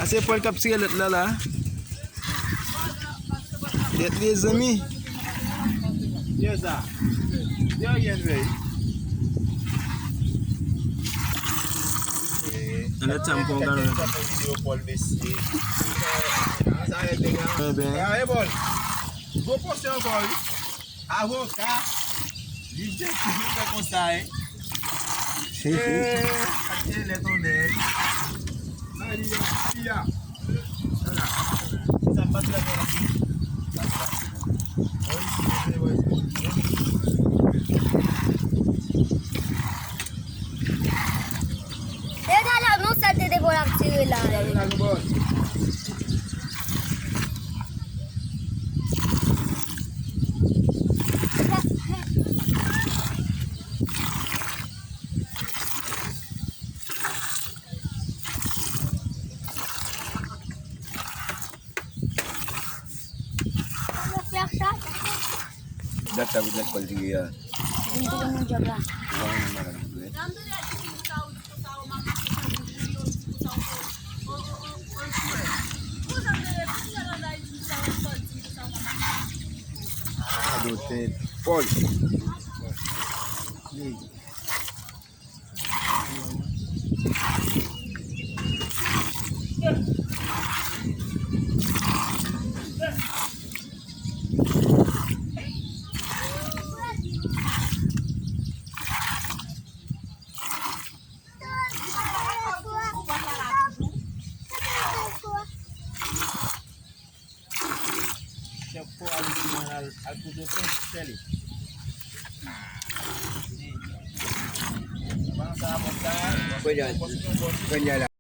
Ase Paul kap tire let la. Let les amis. Yes, sir. Yo yen wey. Let tampon gan. Video Paul Messi. Ça est bien. Eh bien. Ah, bon. Go poster encore. Avocat. L'idée qui fait comme ça, hein. Patajel est ton air. Voilà. Ça passe la Là, non, ça te dévoile la tirer là. Dah tahu dah Paul dia. Hindi ko nang jaga. Aduh, Paul. Siapa aku tutup sekali. Bangsa Mekah, penjala.